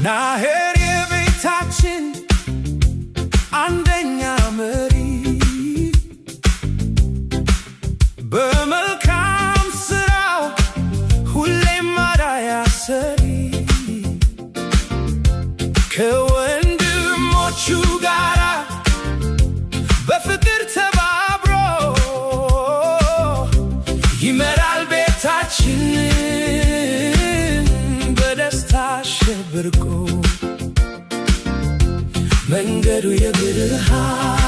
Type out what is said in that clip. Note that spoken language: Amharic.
ናሄር የቤታችን አንደኛ መሪ በመልካም ስራው ሁሌም አርአያ ሰሪ ከወንድሞቹ ጋራ በፍቅር ተባብሮ ይመራል ቤታችንን በደስታ አሸብርቆ መንገዱ የብርሃን